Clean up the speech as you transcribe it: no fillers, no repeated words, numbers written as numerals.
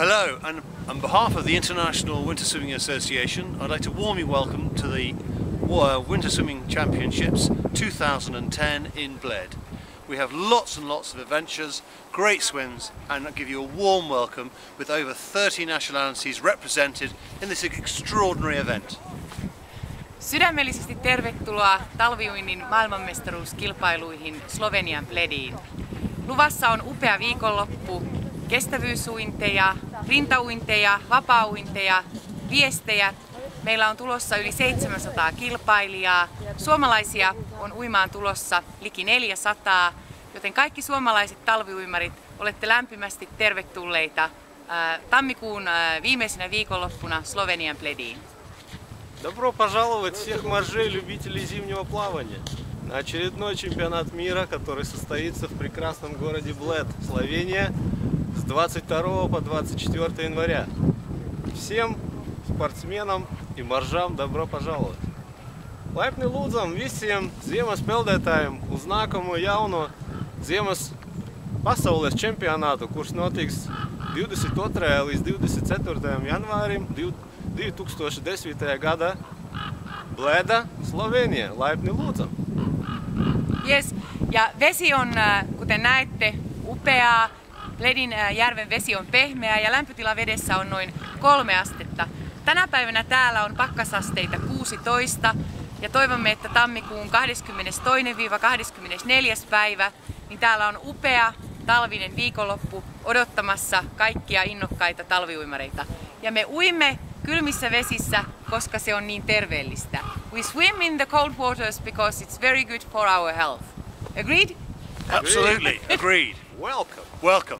Hello, and on behalf of the International Winter Swimming Association, I'd like to warmly welcome to the Winter Swimming Championships 2010 in Bled. We have lots and lots of adventures, great swims, and I'll give you a warm welcome with over 30 nationalities represented in this extraordinary event. Sydämellisesti tervetuloa talviuinnin maailmanmestaruuskilpailuihin Slovenian Blediin. Luvassa on upea viikonloppu, kestävyysuinteja, rintauinteja, vapaa-uinteja, viestejä. Meillä on tulossa yli 700 kilpailijaa. Suomalaisia on uimaan tulossa liki 400, joten kaikki suomalaiset talviuimarit olette lämpimästi tervetulleita tammikuun viimeisenä viikonloppuna Slovenian Blediin. Добро пожаловать всех моржей, любителей зимнего плавания на очередной чемпионат мира, который состоится в прекрасном городе Блед, Словения, с 22 по 24 января. Всем sportsmenam и моржам добро пожаловать! Laipni lūdzam visiem ziemas peldētājiem uz nākamo jauno ziemas pasaules čempionātu, kurš notiks 22. līdz 24. janvārim 2010. gada Bleda, Slovenia. Laipni lūdzam! Yes. Ja vesi on, kuten näette, upeaa. Bledin järven vesi on pehmeää ja lämpötila vedessä on noin 3 astetta. Tänä päivänä täällä on pakkasasteita 16 ja toivomme, että tammikuun 22-24. päivä niin täällä on upea talvinen viikonloppu odottamassa kaikkia innokkaita talviuimareita. Ja me uimme kylmissä vesissä, koska se on niin terveellistä. We swim in the cold waters because it's very good for our health. Agreed? Absolutely, agreed. Welcome! Welcome.